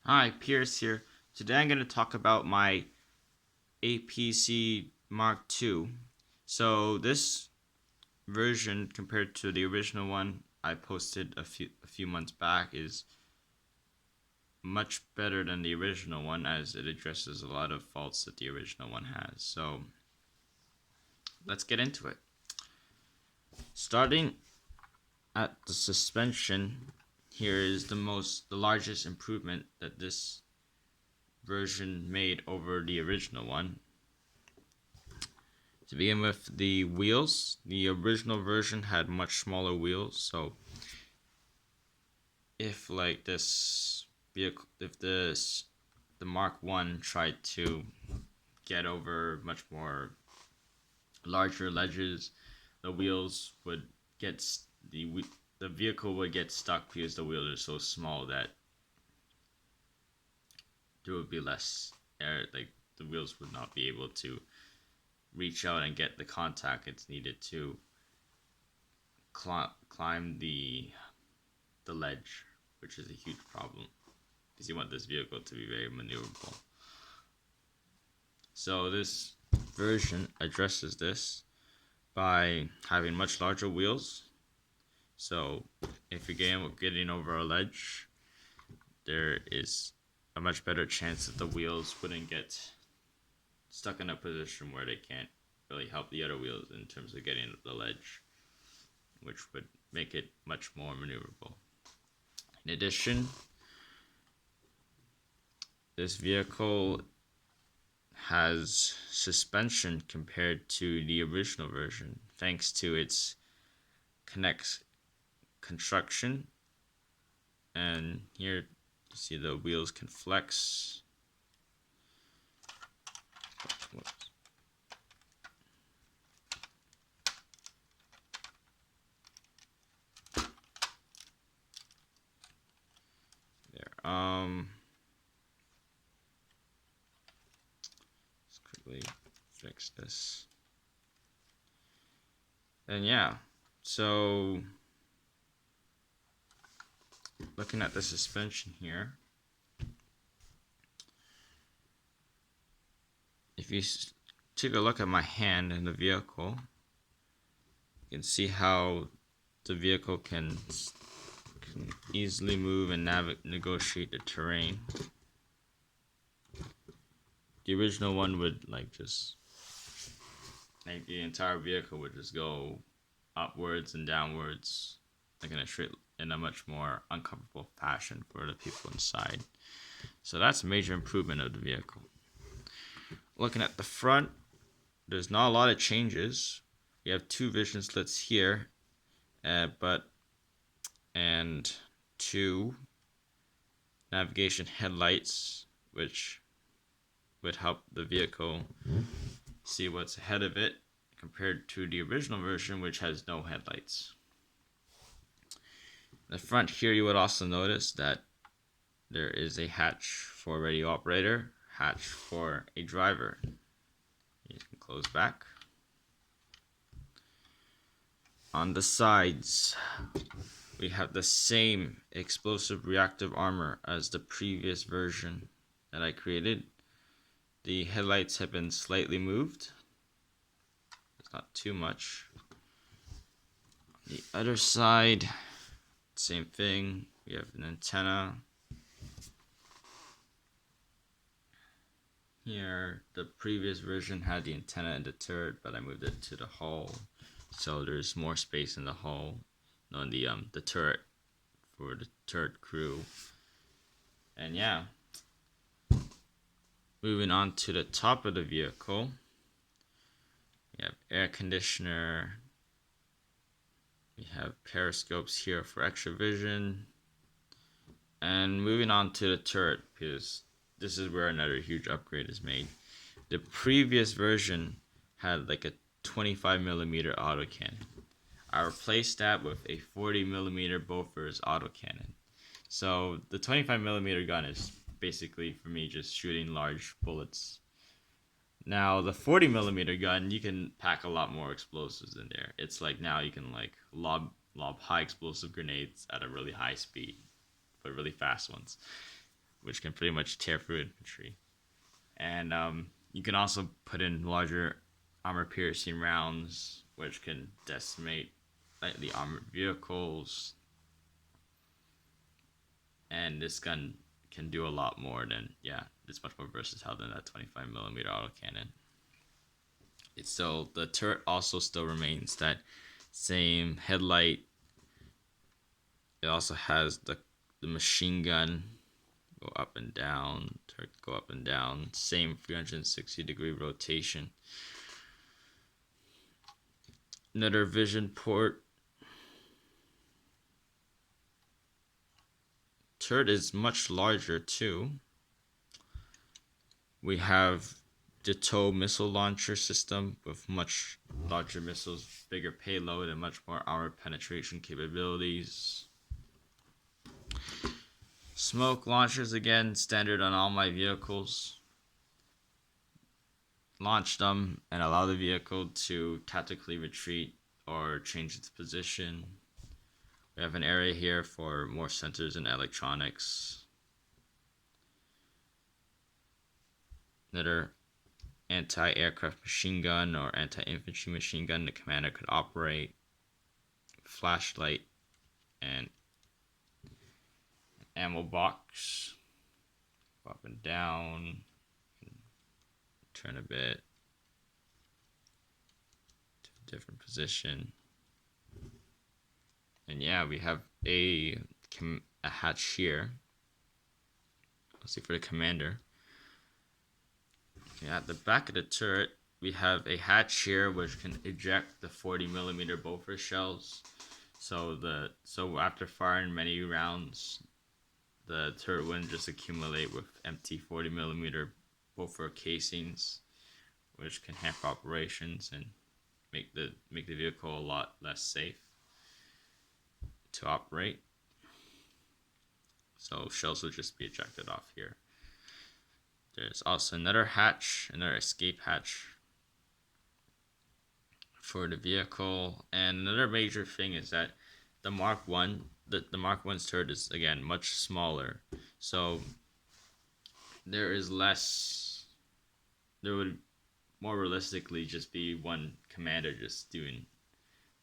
Hi, Pierce here. Today I'm going to talk about my APC Mark II. So this version compared to the original one I posted a few months back is much better than the original one, as it addresses a lot of faults that the original one has. So let's get into it. Starting at the suspension, here is the largest improvement that this version made over the original one. To begin with, the wheels, the original version had much smaller wheels, so if like this vehicle, if this the Mark 1 tried to get over much more larger ledges, the wheels would get the vehicle would get stuck because the wheels are so small that there would be less air, like the wheels would not be able to reach out and get the contact it's needed to climb the ledge, which is a huge problem because you want this vehicle to be very maneuverable. So this version addresses this by having much larger wheels. So if you're getting over a ledge, there is a much better chance that the wheels wouldn't get stuck in a position where they can't really help the other wheels in terms of getting the ledge, which would make it much more maneuverable. In addition, this vehicle has suspension compared to the original version thanks to its construction. And here you see the wheels can flex. There. Let's quickly fix this. And yeah, so looking at the suspension here, if you take a look at my hand in the vehicle, you can see how the vehicle can easily move and negotiate the terrain. The original one would the entire vehicle would just go upwards and downwards, like in a much more uncomfortable fashion for the people inside. So that's a major improvement of the vehicle. Looking at the front, there's not a lot of changes. We have two vision slits here, and two navigation headlights, which would help the vehicle see what's ahead of it compared to the original version, which has no headlights. In the front here, you would also notice that there is a hatch for a radio operator, hatch for a driver. You can close back. On the sides, we have the same explosive reactive armor as the previous version that I created. The headlights have been slightly moved. It's not too much. On the other side, same thing. We have an antenna. Here, the previous version had the antenna and the turret, but I moved it to the hull, so there's more space in the hull on the turret for the turret crew. And yeah, moving on to the top of the vehicle, we have air conditioner. We have periscopes here for extra vision. And moving on to the turret, because this is where another huge upgrade is made. The previous version had like a 25mm autocannon. I replaced that with a 40mm Bofors autocannon. So the 25mm gun is basically for me just shooting large bullets. Now the 40mm gun, you can pack a lot more explosives in there. It's like now you can like lob high explosive grenades at a really high speed, but really fast ones. which can pretty much tear through infantry. And you can also put in larger armor-piercing rounds, which can decimate lightly armored vehicles. And this gun can do a lot more than, it's much more versatile than that 25mm autocannon. It's still, the turret also still remains that same headlight. It also has the machine gun go up and down, turret go up and down, same 360-degree rotation. Another vision port. Turret is much larger too. We have the TOW missile launcher system with much larger missiles, bigger payload, and much more armor penetration capabilities. Smoke launchers, again, standard on all my vehicles. Launch them and allow the vehicle to tactically retreat or change its position. We have an area here for more sensors and electronics. Another anti-aircraft machine gun or anti-infantry machine gun the commander could operate. Flashlight and ammo box. Up and down. Turn a bit to a different position. And yeah, we have a hatch here. Let's see for the commander. Okay, at the back of the turret, we have a hatch here which can eject the 40mm Bofors shells. So after firing many rounds, the turret wouldn't just accumulate with empty 40mm Bofors casings, which can hamper operations and make the vehicle a lot less safe to operate. So shells will just be ejected off here. There's also another hatch, another escape hatch for the vehicle. And another major thing is that the Mark 1, the Mark 1's turret is again much smaller. So there would more realistically just be one commander just doing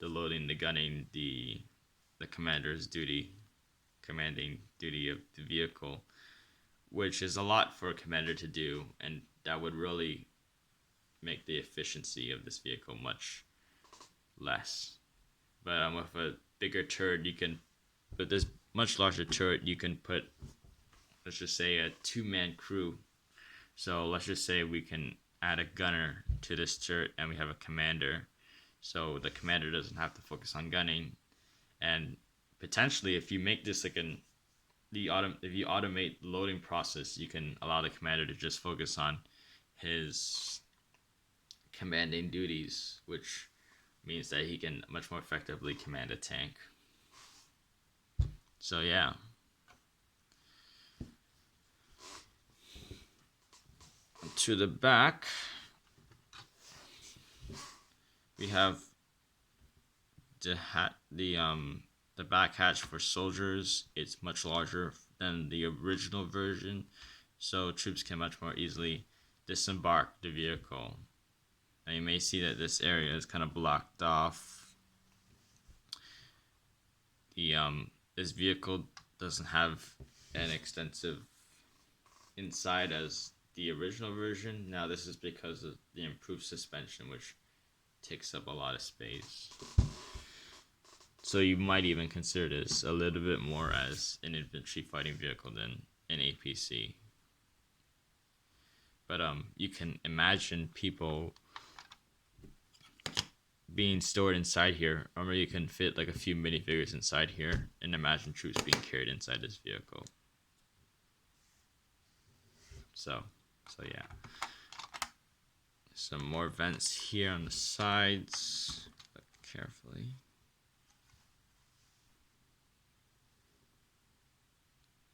the loading, the gunning, the commander's commanding duty of the vehicle, which is a lot for a commander to do, and that would really make the efficiency of this vehicle much less. But with a bigger turret, with this much larger turret, you can put, let's just say, a 2-man crew. So let's just say we can add a gunner to this turret and we have a commander. So the commander doesn't have to focus on gunning. And potentially, if you make this like if you automate the loading process, you can allow the commander to just focus on his commanding duties, which means that he can much more effectively command a tank. So yeah. To the back, we have the back hatch for soldiers. It's much larger than the original version, so troops can much more easily disembark the vehicle. And you may see that this area is kind of blocked off. This vehicle doesn't have an extensive inside as the original version. Now this is because of the improved suspension, which takes up a lot of space. So you might even consider this a little bit more as an infantry fighting vehicle than an APC. But you can imagine people being stored inside here, or you can fit like a few minifigures inside here and imagine troops being carried inside this vehicle. So yeah. Some more vents here on the sides. Look carefully.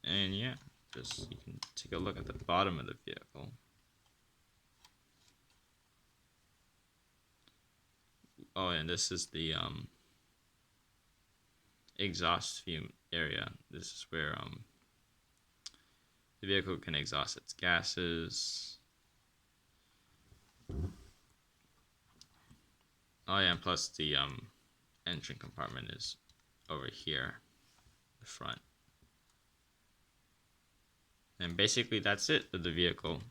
And yeah, just you can take a look at the bottom of the vehicle. Oh, and this is the exhaust fume area. This is where The vehicle can exhaust its gases. Oh yeah, and plus the engine compartment is over here, the front. And basically that's it of the vehicle.